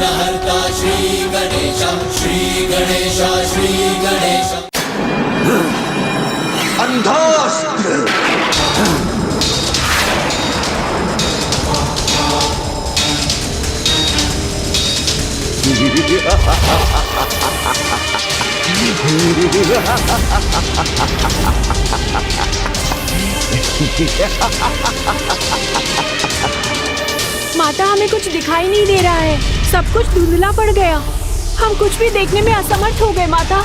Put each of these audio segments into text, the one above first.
विघ्नहर्ता श्री गणेश, श्री गणेश, श्री गणेश। अंधास्त्र। माता, हमें कुछ दिखाई नहीं दे रहा है, सब कुछ धुंधला पड़ गया। हम कुछ भी देखने में असमर्थ हो गए माता।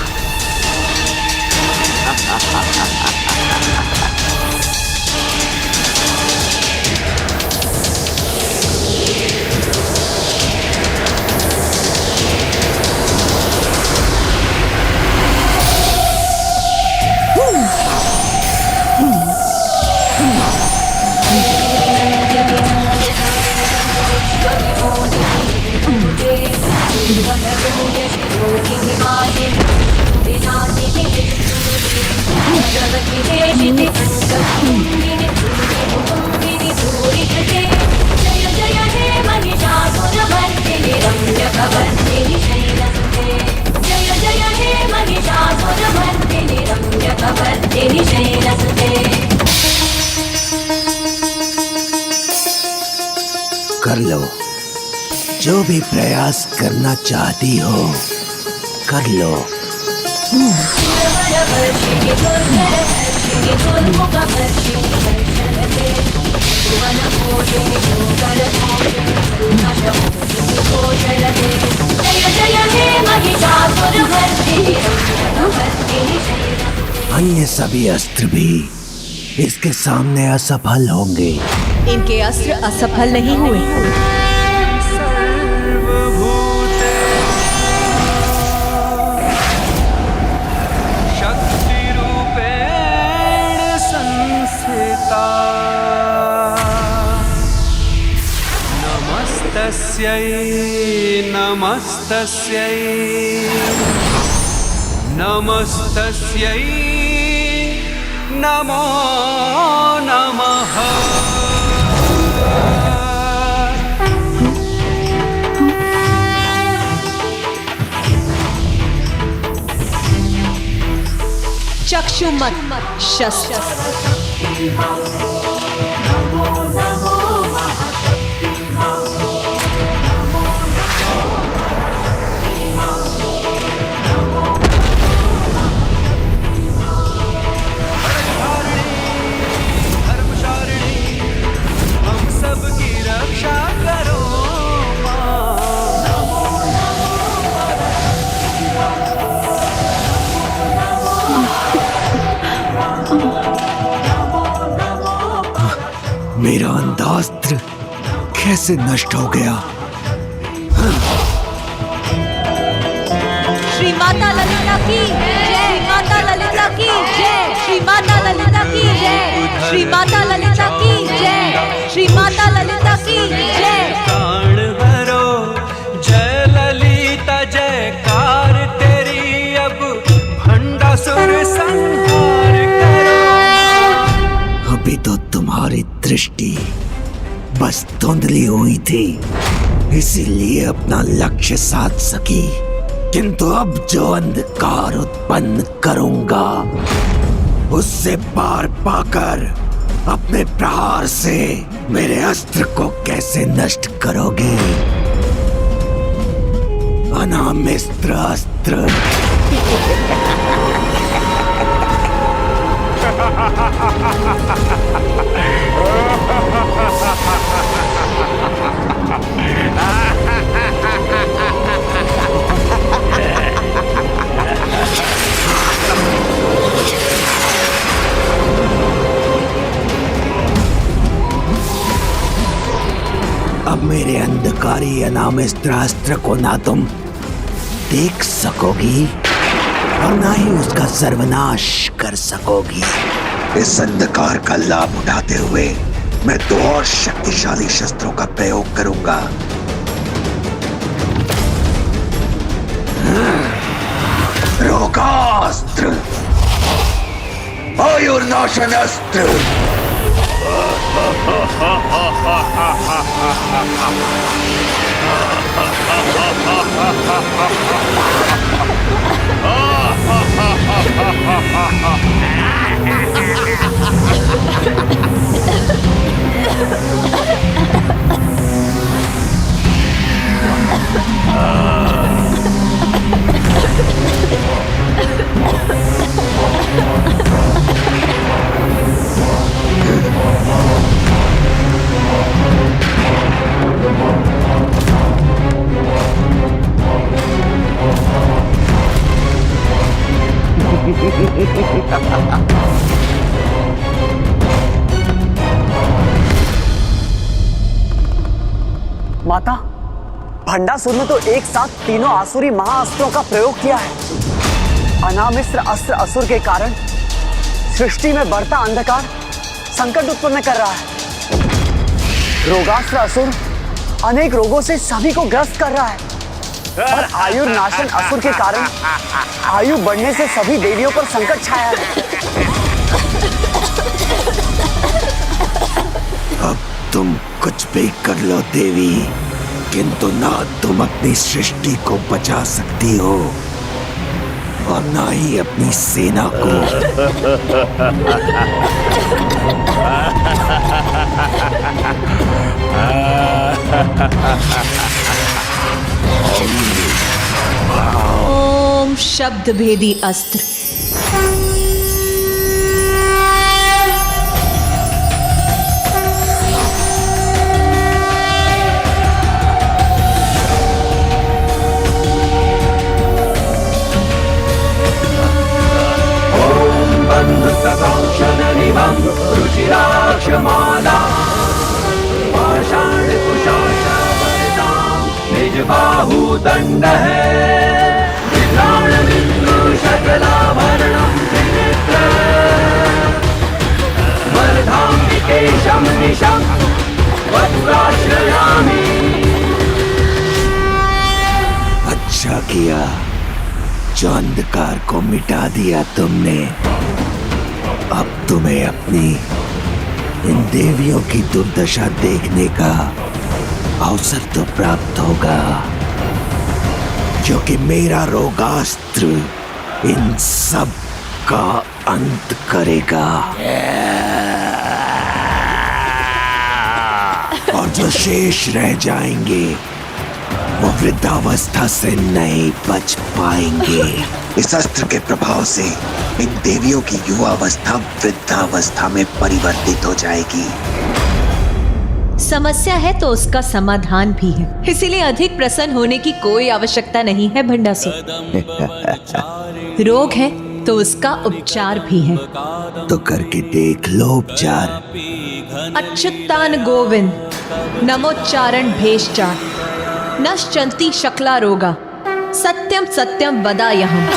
कर लो, जो भी प्रयास करना चाहती हो कर लो। अन्य सभी अस्त्र भी इसके सामने असफल होंगे। इनके अस्त्र असफल नहीं हुए। नमस्तस्यै नमस्तस्यै नमो नमः। चक्षुमत शस्त्र। मेरा अंधास्त्र कैसे नष्ट हो गया? श्री माता ललिता की जय, माता ललिता की जय, श्री माता ललिता की जय, श्री माता ललिता की जय, श्री माता ललिता की जय। प्राण भरो जय ललिता जयकार तेरी, अब भंडासुर संहार करो। अभी तो तुम्हारी दृष्टि बस धुंधली हुई थी, इसीलिए अपना लक्ष्य साध सकी, किंतु अब जो अंधकार उत्पन्न करूंगा उससे पार पाकर अपने प्रहार से मेरे अस्त्र को कैसे नष्ट करोगे? अनामिस्त्र अस्त्र। अब मेरे अंधकारी अनामिस्त्र अस्त्र को ना तुम देख सकोगी और ना ही उसका सर्वनाश कर सकोगी। इस अंधकार का लाभ उठाते हुए मैं दो और शक्तिशाली शस्त्रों का प्रयोग करूंगा। रोगास्त्र, आयुर्नाशन अस्त्र। भंडासुर ने तो एक साथ तीनों आसुरी महाअस्त्रों का प्रयोग किया है। अनामिस्त्र अस्त्र असुर के कारण सृष्टि में बढ़ता अंधकार संकट उत्पन्न कर रहा है। रोगास्त्र असुर अनेक रोगों से सभी को ग्रस्त कर रहा है। और आयुर्नाशन असुर के कारण आयु बढ़ने से सभी देवियों पर संकट छाया है। अब तुम कुछ भी कर लो देवी, किंतु ना तुम अपनी सृष्टि को बचा सकती हो और ना ही अपनी सेना को। ओम शब्द भेदी अस्त्र। निज बाहु दंड है विक्राण बिंदु शकलाभरणं त्रिनेत्र वर्धाम्बिकेशं निशं वपुराश्रयामि। अच्छा किया जो अंधकार को मिटा दिया तुमने। अब तुम्हें अपनी इन देवियों की दुर्दशा देखने का अवसर तो प्राप्त होगा, क्योंकि मेरा रोगास्त्र इन सब का अंत करेगा। और जो शेष रह जाएंगे वो वृद्धावस्था से नहीं बच पाएंगे। इस अस्त्र के प्रभाव से इन देवियों की युवावस्था वृद्धावस्था में परिवर्तित हो जाएगी। समस्या है तो उसका समाधान भी है, इसीलिए अधिक प्रसन्न होने की कोई आवश्यकता नहीं है भंडासुर। रोग है तो उसका उपचार भी है। तो करके देख लो उपचार। अच्युतान गोविंद नमोच्चारण भेषजा नश्चंती शकला रोगा सत्यम सत्यम वदायहम्।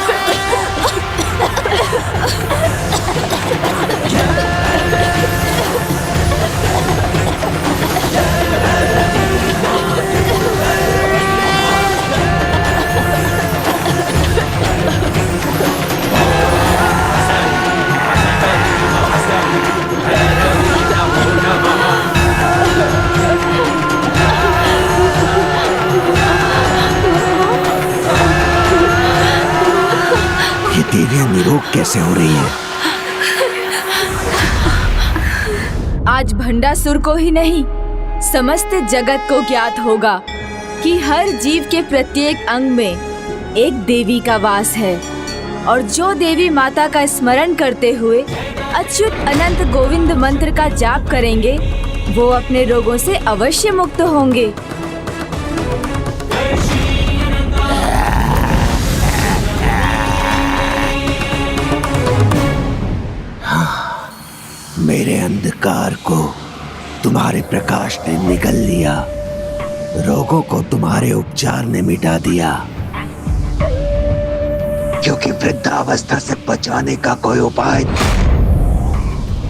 देवियां निरोग कैसे हो रही है? आज भंडासुर को ही नहीं समस्त जगत को ज्ञात होगा कि हर जीव के प्रत्येक अंग में एक देवी का वास है, और जो देवी माता का स्मरण करते हुए अच्युत अनंत गोविंद मंत्र का जाप करेंगे वो अपने रोगों से अवश्य मुक्त होंगे। मेरे अंधकार को तुम्हारे प्रकाश ने निगल लिया, रोगों को तुम्हारे उपचार ने मिटा दिया, क्योंकि वृद्धावस्था से बचाने का कोई उपाय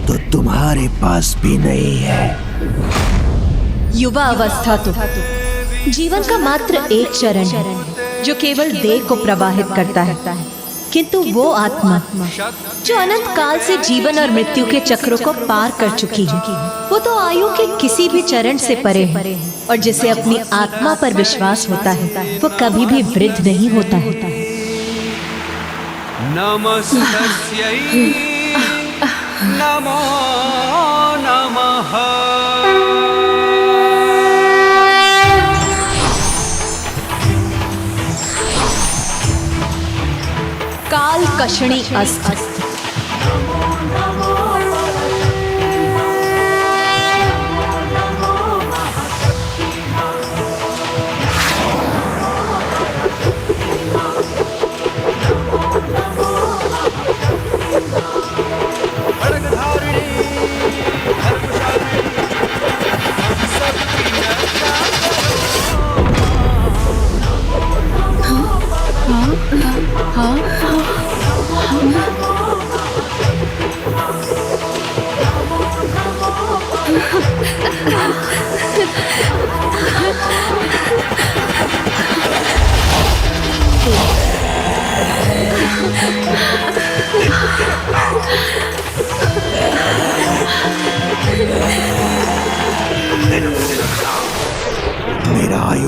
तो तुम्हारे पास भी नहीं है। युवा अवस्था तो जीवन का मात्र एक चरण है जो केवल देह को प्रवाहित करता है, किंतु वो आत्मा जो अनंत काल से जीवन और मृत्यु के चक्रों को पार कर चुकी है, वो तो आयु के किसी भी चरण से परे है, और जिसे अपनी आत्मा पर विश्वास होता है वो कभी भी वृद्ध नहीं होता है। नमस्तस्यै नमो नमः। काल कषणी अस्त्र।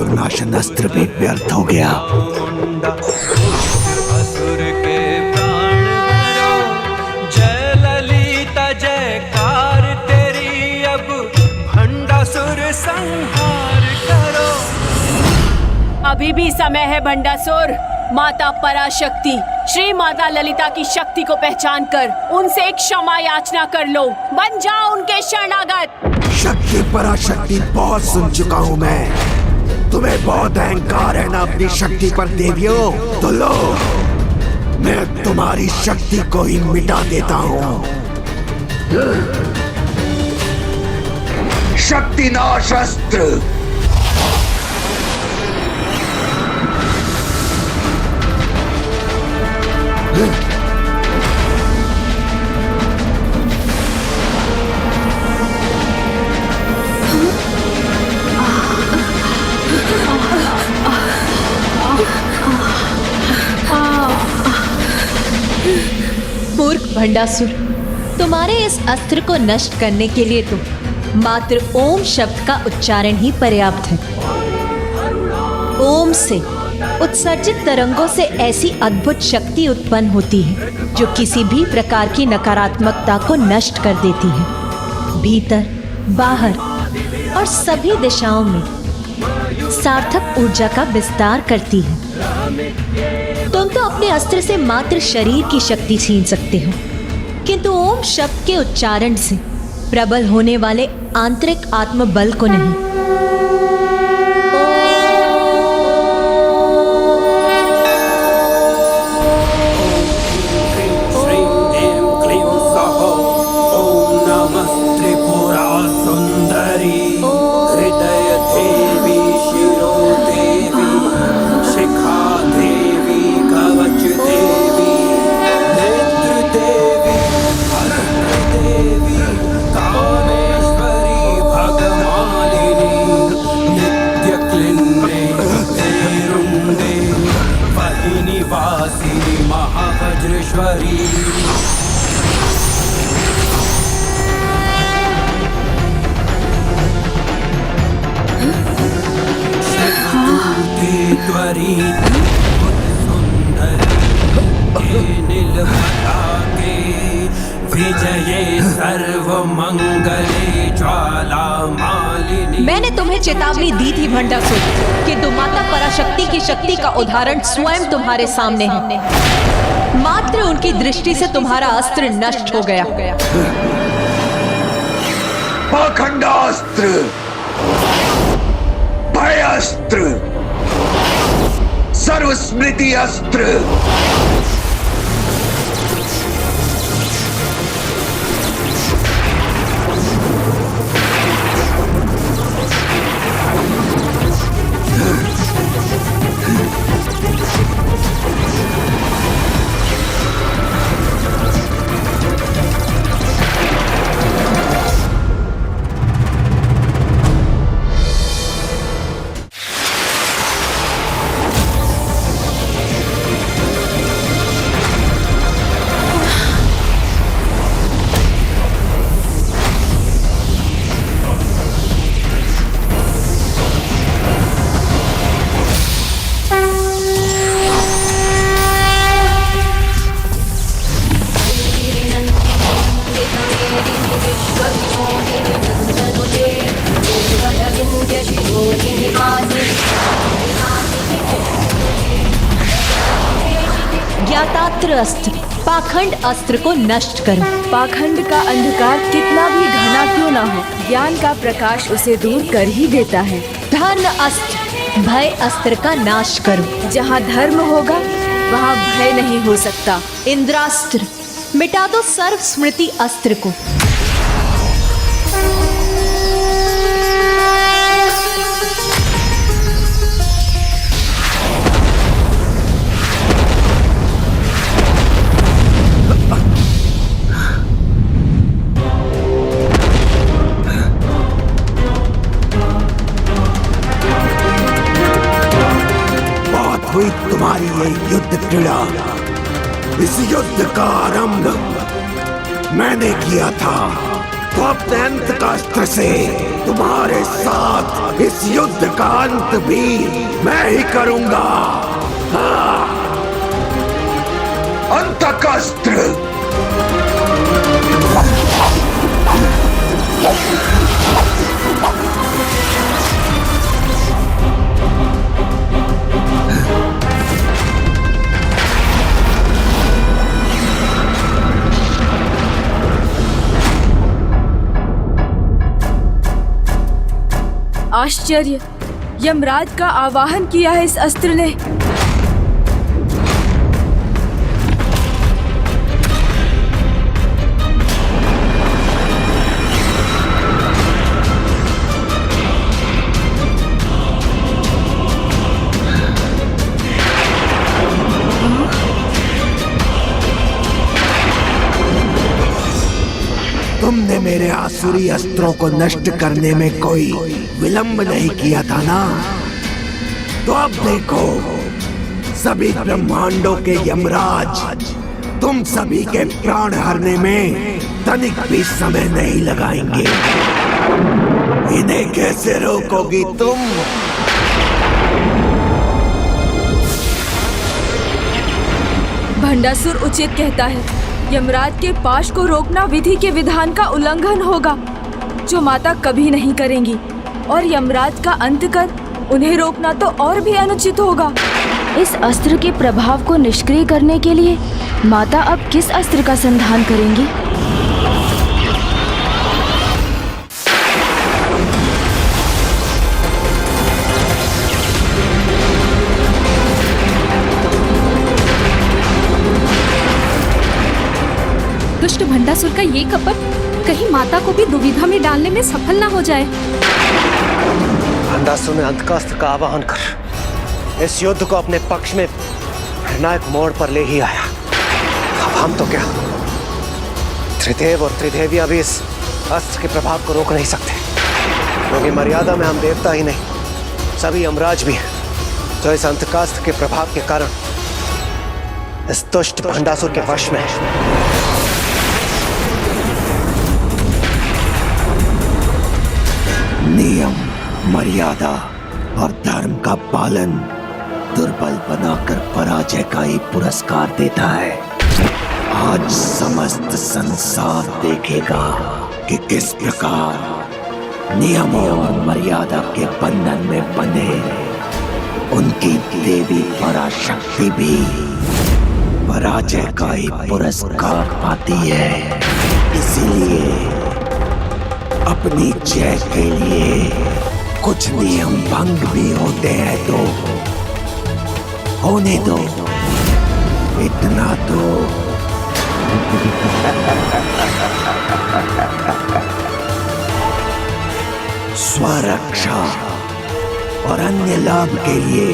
दुर्नाशन अस्त्र भी व्यर्थ हो गया। असुर के प्राण हरो, जय ललिता जयकार तेरी, अब भंडासुर संहार करो। अभी भी समय है भंडासुर। माता पराशक्ति श्री माता ललिता की शक्ति को पहचान कर उनसे एक क्षमा याचना कर लो। बन जाओ उनके शरणागत। शक्ति पराशक्ति बहुत सुन चुका हूँ मैं। तुम्हें बहुत अहंकार है ना अपनी शक्ति पर देवियों। तो लो, मैं तुम्हारी शक्ति को ही मिटा देता हूँ। शक्ति नाश अस्त्र। मूर्ख भंडासुर, तुम्हारे इस अस्त्र को नष्ट करने के लिए तो मात्र ओम शब्द का उच्चारण ही पर्याप्त है। ओम से उत्सर्जित तरंगों से ऐसी अद्भुत शक्ति उत्पन्न होती है जो किसी भी प्रकार की नकारात्मकता को नष्ट कर देती है। भीतर, बाहर और सभी दिशाओं में सार्थक ऊर्जा का विस्तार करती है। तुम तो अपने अस्त्र से मात्र शरीर की शक्ति छीन सकते हो, किंतु ओम शब्द के उच्चारण से प्रबल होने वाले आंतरिक आत्मबल को नहीं। मैंने तुम्हें चेतावनी दी थी भंडासुर, किंतु माता पराशक्ति की शक्ति का उदाहरण स्वयं तुम्हारे सामने है। मात्र उनकी दृष्टि से तुम्हारा अस्त्र नष्ट हो गया। पाखंडास्त्र, भयास्त्र, सर्वस्मृति अस्त्र। ज्ञातात्र अस्त्र, पाखंड अस्त्र को नष्ट करो। पाखंड का अंधकार कितना भी घना क्यों ना हो, ज्ञान का प्रकाश उसे दूर कर ही देता है। धर्म अस्त्र, भय अस्त्र का नाश करो। जहाँ धर्म होगा वहाँ भय नहीं हो सकता। इंद्रास्त्र, मिटा दो सर्व स्मृति अस्त्र को। हुई तुम्हारी ये युद्ध क्रीड़ा। इस युद्ध का आरंभ मैंने किया था, तो अपने अंत का अस्त्र से तुम्हारे साथ इस युद्ध का अंत भी मैं ही करूंगा। हाँ। अंतकस्त्र। आश्चर्य, यमराज का आवाहन किया है इस अस्त्र ने। तुमने मेरे आसुरी अस्त्रों को नष्ट करने में कोई विलंब नहीं किया था ना? तो अब देखो, सभी ब्रह्मांडों के यमराज तुम सभी के प्राण हरने में तनिक भी समय नहीं लगाएंगे। इन्हें कैसे रोकोगी तुम? भंडासुर उचित कहता है, यमराज के पाश को रोकना विधि के विधान का उल्लंघन होगा, जो माता कभी नहीं करेंगी। और यमराज का अंत कर उन्हें रोकना तो और भी अनुचित होगा। इस अस्त्र के प्रभाव को निष्क्रिय करने के लिए माता अब किस अस्त्र का संधान करेंगी? दुष्ट भंडासुर का ये कपट कहीं माता को भी दुविधा में डालने में सफल ना हो जाए। भंडासुर ने अंतकास्त्र का आवाहन कर इस युद्ध को अपने पक्ष में निर्णायक मोड़ पर ले ही आया। अब हम तो क्या, त्रिदेव और त्रिदेवियां भी इस अस्त्र के प्रभाव को रोक नहीं सकते, क्योंकि मर्यादा में हम देवता ही नहीं, सभी यमराज भी हैं जो इस अंतकास्त्र के प्रभाव के कारण इस दुष्ट भंडासुर के वश में है। नियम, मर्यादा और धर्म का पालन दुर्बल बनाकर पराजय का ही पुरस्कार देता है। आज समस्त संसार देखेगा कि किस प्रकार नियमों और मर्यादा के बंधन में बंधे उनकी देवी पराशक्ति भी पराजय का ही पुरस्कार पाती है। इसीलिए अपनी जय के लिए कुछ नियम भंग भी होते हैं तो होने दो, इतना तो। स्वरक्षा और अन्य लाभ के लिए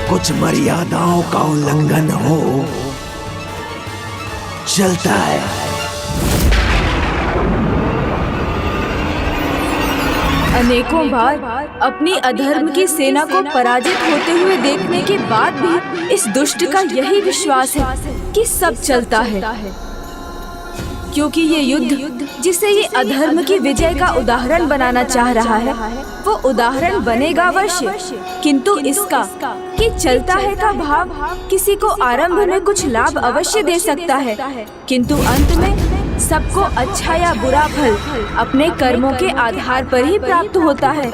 कुछ मर्यादाओं का उल्लंघन हो चलता है। अनेकों बार अपनी अधर्म की सेना को पराजित होते हुए देखने के बाद भी इस दुष्ट का यही विश्वास है कि सब चलता है, क्योंकि ये युद्ध जिसे ये अधर्म की विजय का उदाहरण बनाना चाह रहा है, वो उदाहरण बनेगा अवश्य, किंतु इसका कि चलता है का भाव किसी को आरंभ में कुछ लाभ अवश्य दे सकता है, किंतु अंत में सबको अच्छा या बुरा फल अपने कर्मों के आधार पर ही प्राप्त होता है।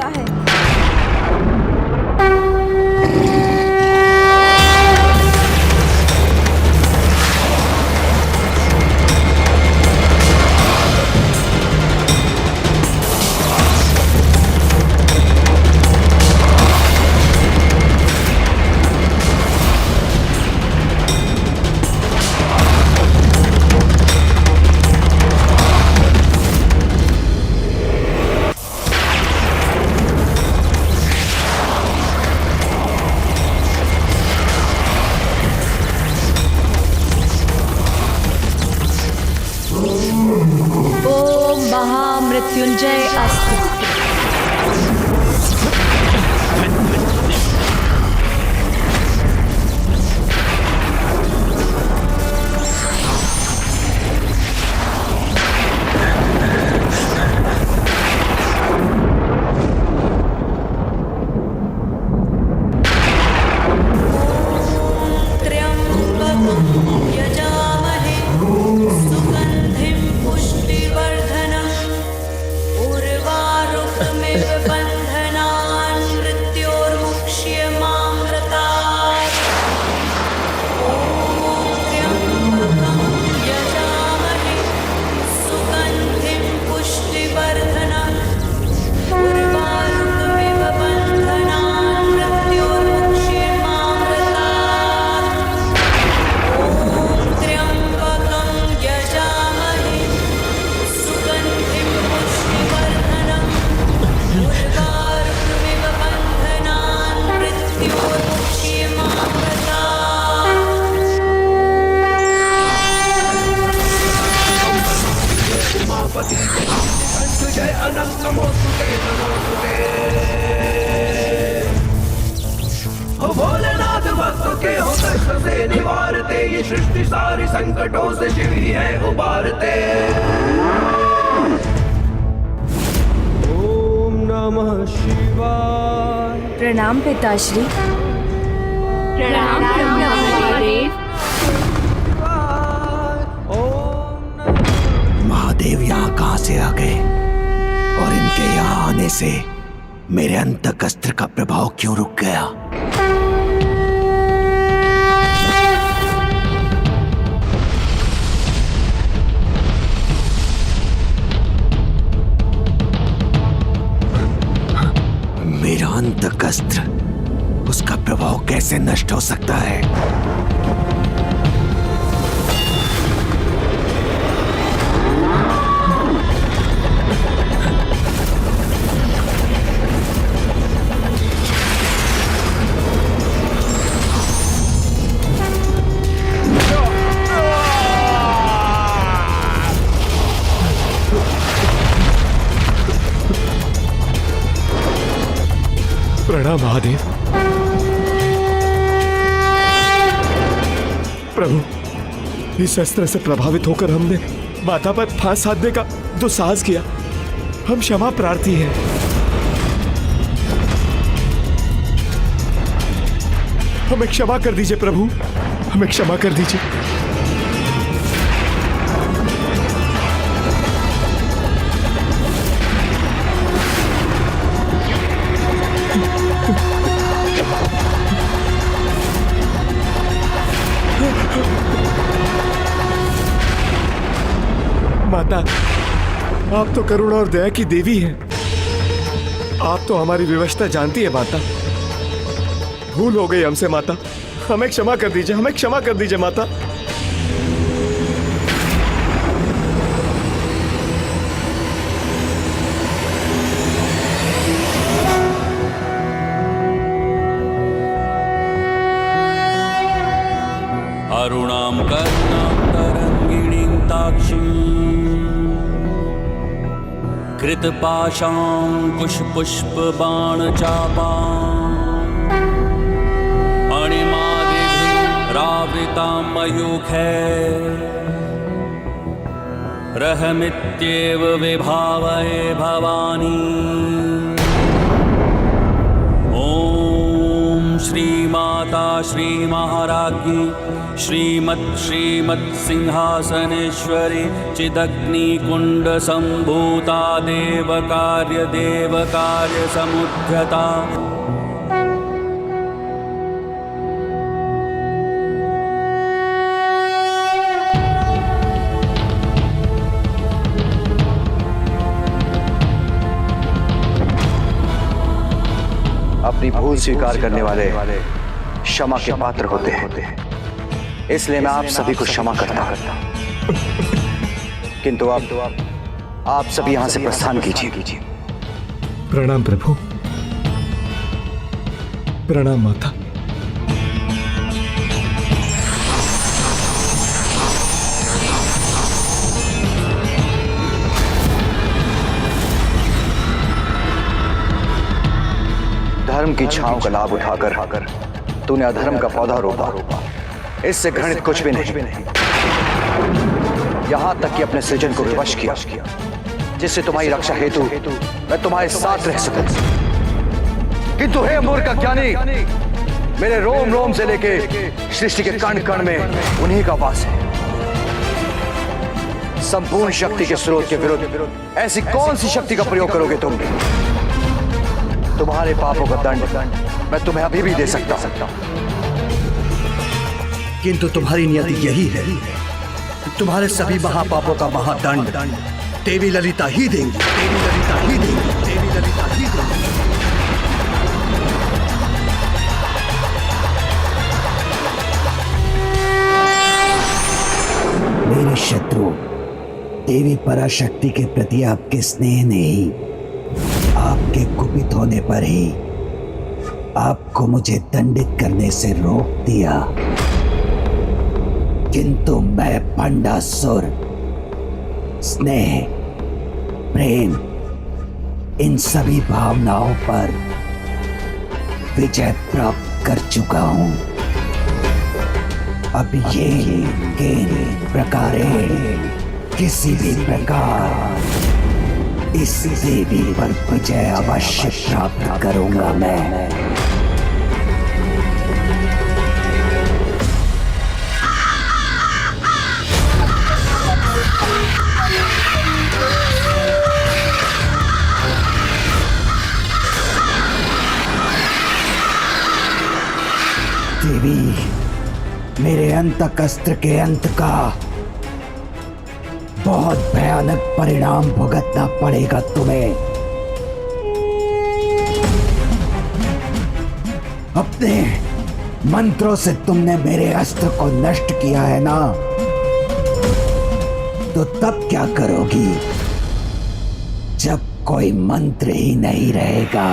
से निवारते, ये सृष्टि सारी संकटों से शिव ही है उबारते। ओम नमः शिवाय। प्रणाम पिताश्री। प्रणाम महादेव। महादेव यहाँ कहाँ से आ गए और इनके यहाँ आने से मेरे अंतक अस्त्र का प्रभाव क्यों रुक गया? मेरा अंतक अस्त्र, उसका प्रभाव कैसे नष्ट हो सकता है? प्रणाम महादेव। प्रभु, इस अस्त्र से प्रभावित होकर हमने माता पर फांस साधने का दुस्साहस किया। हम क्षमा प्रार्थी हैं। हमें क्षमा कर दीजिए प्रभु, हमें क्षमा कर दीजिए। माता, आप तो करुणा और दया की देवी हैं। आप तो हमारी विवशता जानती है माता। भूल हो गई हमसे माता, हमें क्षमा कर दीजिए, हमें क्षमा कर दीजिए माता। अरुणां कर्णां तरंगिणीं ताक्षीं कृतपाशाङ्कुशपुष्पबाणचापाम् अणिमादिभिरावृतां मयूखैः रहमित्येव विभावये भवानी। श्रीमाता श्रीमहाराज्ञी श्रीमत् सिंहासनेश्वरी चिदग्निकुण्ड सम्भूता देवकार्य समुद्यता। अपनी भूल स्वीकार करने वाले क्षमा के पात्र होते हैं, इसलिए मैं आप सभी को क्षमा करता हूं। किंतु आप सभी यहां से प्रस्थान कीजिए। प्रणाम प्रभु। प्रणाम माता। धर्म की छांव का लाभ उठाकर तूने अधर्म का पौधा रोपा। इससे घृणित कुछ भी नहीं। यहां तक कि अपने सृजन को विवश किया, जिससे तुम्हारी रक्षा हेतु मैं तुम्हारे साथ रह सकूं। किंतु हे मूर्ख ज्ञानी, मेरे रोम रोम से लेके सृष्टि के कण कण में उन्हीं का वास है। संपूर्ण शक्ति के स्रोत के विरुद्ध ऐसी कौन सी शक्ति का प्रयोग करोगे तुम? तुम्हारे पापों का दंड मैं तुम्हें अभी भी दे सकता हूं, किंतु तुम्हारी नियति यही है, तुम्हारे सभी महापापों का महादंड देवी ललिता ही देंगी। देवी ललिता ही देंगी। देवी ललिता ही देंगी। मेरे शत्रु देवी पराशक्ति के प्रति आपके स्नेह ने ही, आपके कुपित होने पर ही आपको मुझे दंडित करने से रोक दिया। किंतु मैं भंडासुर स्नेह, प्रेम, इन सभी भावनाओं पर विजय प्राप्त कर चुका हूं। अब ये प्रकारे किसी भी प्रकार इस देवी पर विजय अवश्य प्राप्त करूंगा मैं। देवी, मेरे अंतकस्त्र के अंत का बहुत भयानक परिणाम भुगतना पड़ेगा तुम्हें। अपने मंत्रों से तुमने मेरे अस्त्र को नष्ट किया है ना, तो तब क्या करोगी जब कोई मंत्र ही नहीं रहेगा?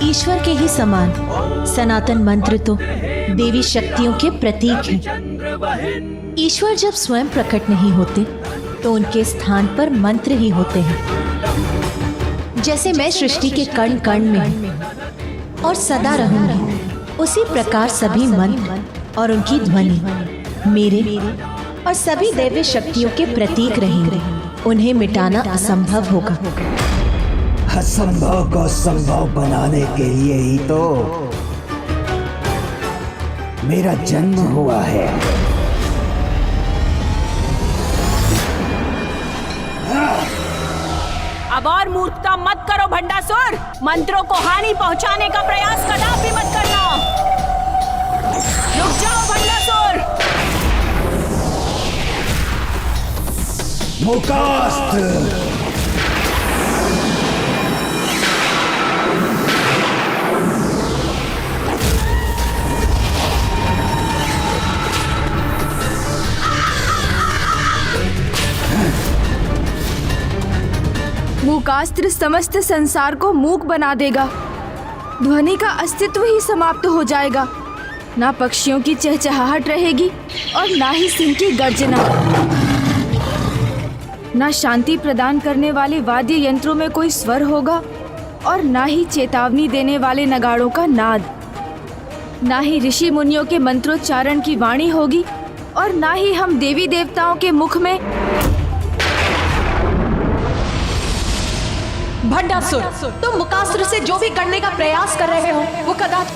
ईश्वर के ही समान सनातन मंत्र तो देवी शक्तियों के प्रतीक हैं। ईश्वर जब स्वयं प्रकट नहीं होते तो उनके स्थान पर मंत्र ही होते हैं। जैसे मैं सृष्टि के कण कण में हूं और सदा रहूंगी, उसी प्रकार सभी मंत्र और उनकी ध्वनि मेरे और सभी दैवी शक्तियों के प्रतीक रहेंगे। उन्हें मिटाना असंभव होगा। असंभव को संभव बनाने के लिए ही तो मेरा जन्म हुआ है। अब और मूर्खता मत करो भंडासुर। मंत्रों को हानि पहुंचाने का प्रयास कदापि मत करना। रुक जाओ भंडासुर। मुकास्त्र मूकास्त्र समस्त संसार को मूक बना देगा। ध्वनि का अस्तित्व ही समाप्त हो जाएगा। ना पक्षियों की चहचहाहट रहेगी और ना ही सिंह की गर्जना। ना शांति प्रदान करने वाले वाद्य यंत्रों में कोई स्वर होगा और ना ही चेतावनी देने वाले नगाड़ों का नाद। ना ही ऋषि मुनियों के मंत्रोच्चारण की वाणी होगी और ना ही हम देवी देवताओं के मुख में। भंडासुर, तुम मुकास्त्र से जो भी करने का प्रयास कर रहे हो वो कदाच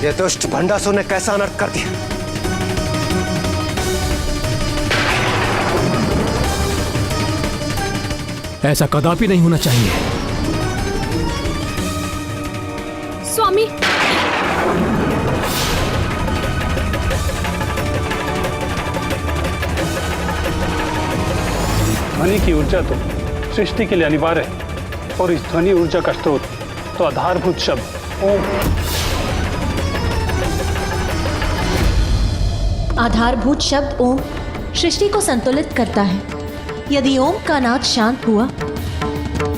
ये दुष्ट भंडासुर ने कैसा अनर्थ कर दिया। ऐसा कदापि नहीं होना चाहिए। स्वामी, ध्वनि की ऊर्जा तो सृष्टि के लिए अनिवार्य है और इस ध्वनि ऊर्जा का स्रोत तो आधारभूत शब्द ओम। आधारभूत शब्द ओम सृष्टि को संतुलित करता है। यदि ओम का नाद शांत हुआ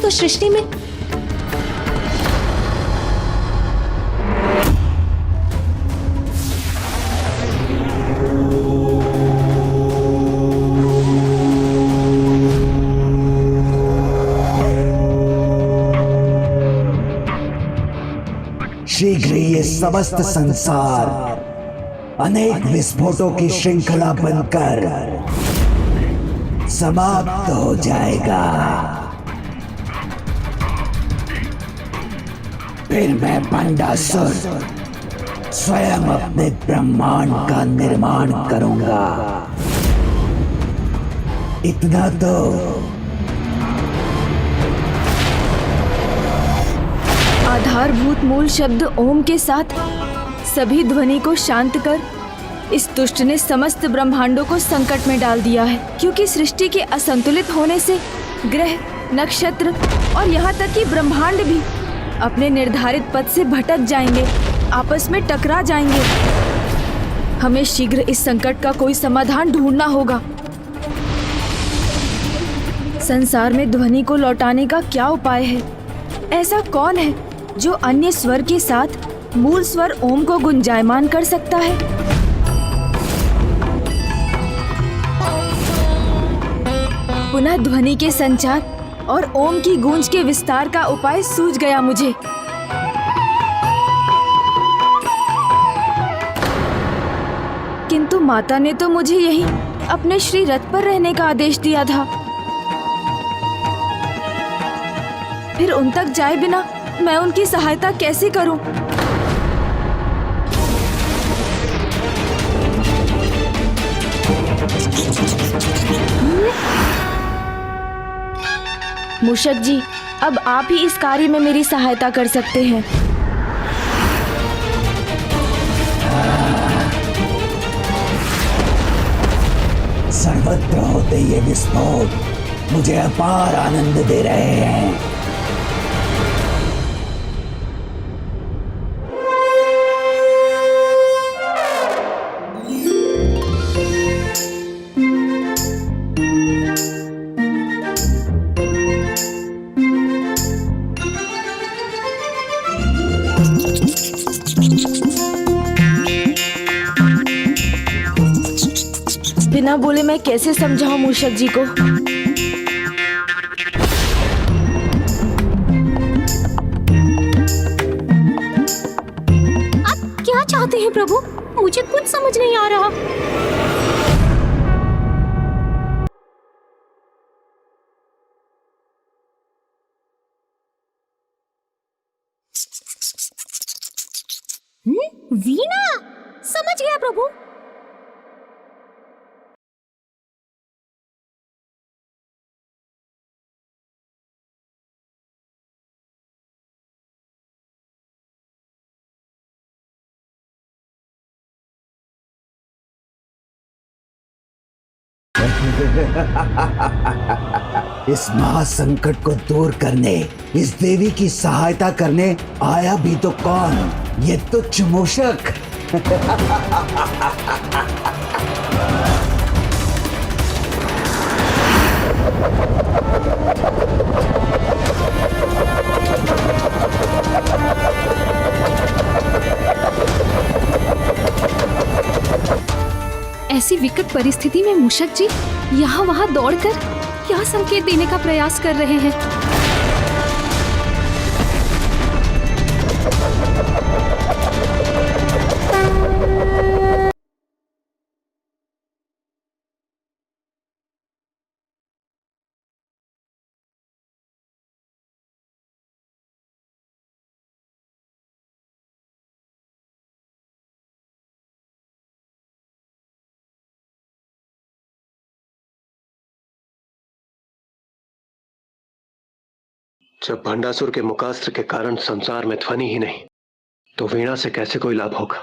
तो सृष्टि में शीघ्र ये समस्त संसार अनेक विस्फोटों की श्रृंखला बनकर समाप्त हो जाएगा। फिर मैं भंडासुर स्वयं अपने ब्रह्मांड का निर्माण करूंगा। इतना तो आधारभूत मूल शब्द ओम के साथ सभी ध्वनि को शांत कर इस दुष्ट ने समस्त ब्रह्मांडों को संकट में डाल दिया है। क्योंकि सृष्टि के असंतुलित होने से ग्रह, नक्षत्र और यहाँ तक कि ब्रह्मांड भी अपने निर्धारित पथ से भटक जाएंगे, आपस में टकरा जाएंगे। हमें शीघ्र इस संकट का कोई समाधान ढूंढना होगा। संसार में ध्वनि को लौटाने का क्या उपाय है? ऐसा कौन है जो अन्य स्वर के साथ मूल स्वर ओम को गुंजायमान कर सकता है? पुनः ध्वनि के संचार और ओम की गूंज के विस्तार का उपाय सूझ गया मुझे। किंतु माता ने तो मुझे यही अपने श्री रथ पर रहने का आदेश दिया था। फिर उन तक जाए बिना मैं उनकी सहायता कैसे करूं? मूषक जी, अब आप ही इस कार्य में मेरी सहायता कर सकते हैं। सर्वत्र होते ये विस्फोट मुझे अपार आनंद दे रहे हैं। बिना बोले मैं कैसे समझाऊं मूषक जी को? आप क्या चाहते हैं प्रभु? मुझे कुछ समझ नहीं आ रहा। वीणा, समझ गया प्रभु। इस महासंकट को दूर करने, इस देवी की सहायता करने आया भी तो कौन? ये तुच्छ मूषक। ऐसी विकट परिस्थिति में मूषक जी यहाँ वहाँ दौड़कर क्या संकेत देने का प्रयास कर रहे हैं? जब भंडासुर के मुकास्त्र के कारण संसार में ध्वनि ही नहीं, तो वीणा से कैसे कोई लाभ होगा?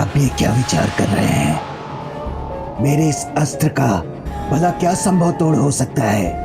अब ये क्या विचार कर रहे हैं? मेरे इस अस्त्र का भला क्या संभव तोड़ हो सकता है?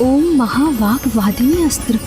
ओम महावाग वादिनी अस्त्र।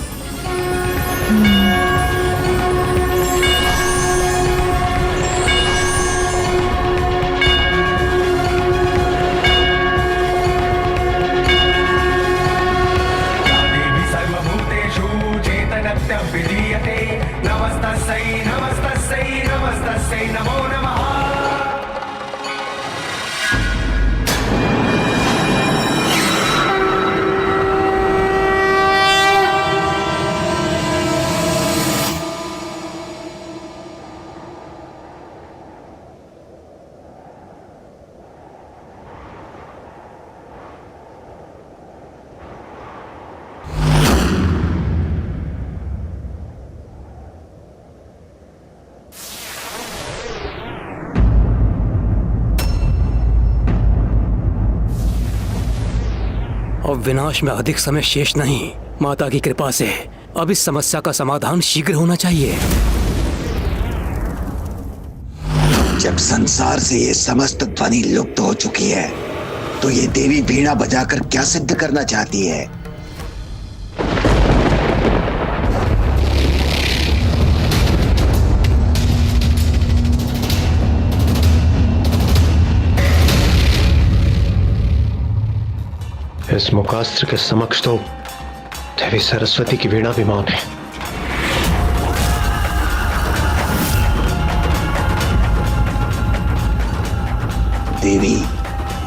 अब विनाश में अधिक समय शेष नहीं। माता की कृपा से अब इस समस्या का समाधान शीघ्र होना चाहिए। जब संसार से ये समस्त ध्वनि लुप्त हो चुकी है तो ये देवी वीणा बजाकर क्या सिद्ध करना चाहती है? इस मुकास्त्र के समक्ष तो देवी सरस्वती की वीणा भी मौन है। देवी,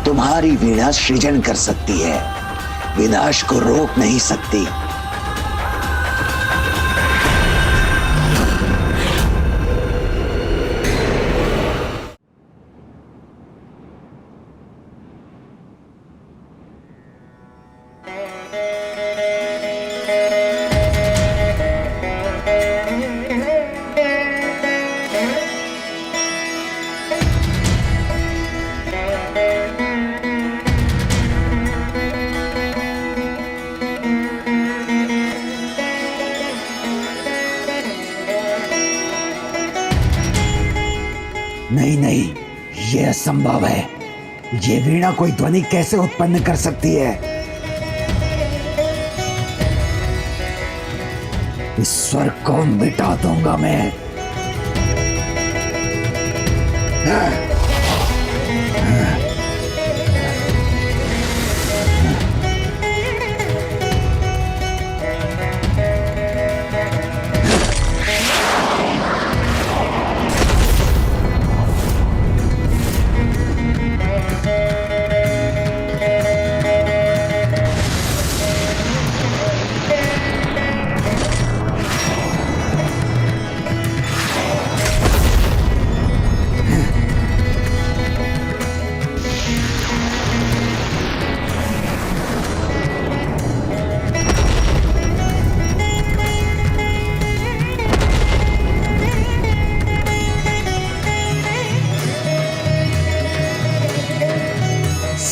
तुम्हारी वीणा सृजन कर सकती है, विनाश को रोक नहीं सकती। नहीं नहीं, ये असंभव है। ये वीणा कोई ध्वनि कैसे उत्पन्न कर सकती है? इस स्वर को मिटा दूंगा मैं।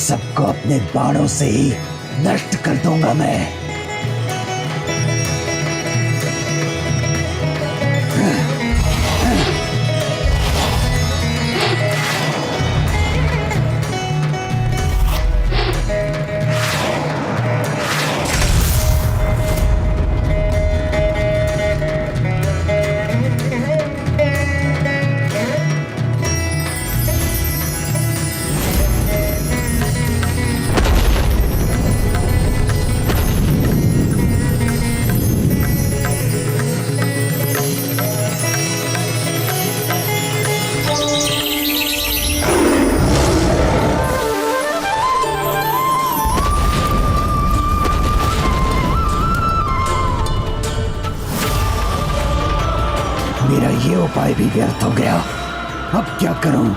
सबको अपने बाणों से ही नष्ट कर दूंगा मैं। मेरा ये उपाय भी व्यर्थ हो गया। अब क्या करूं?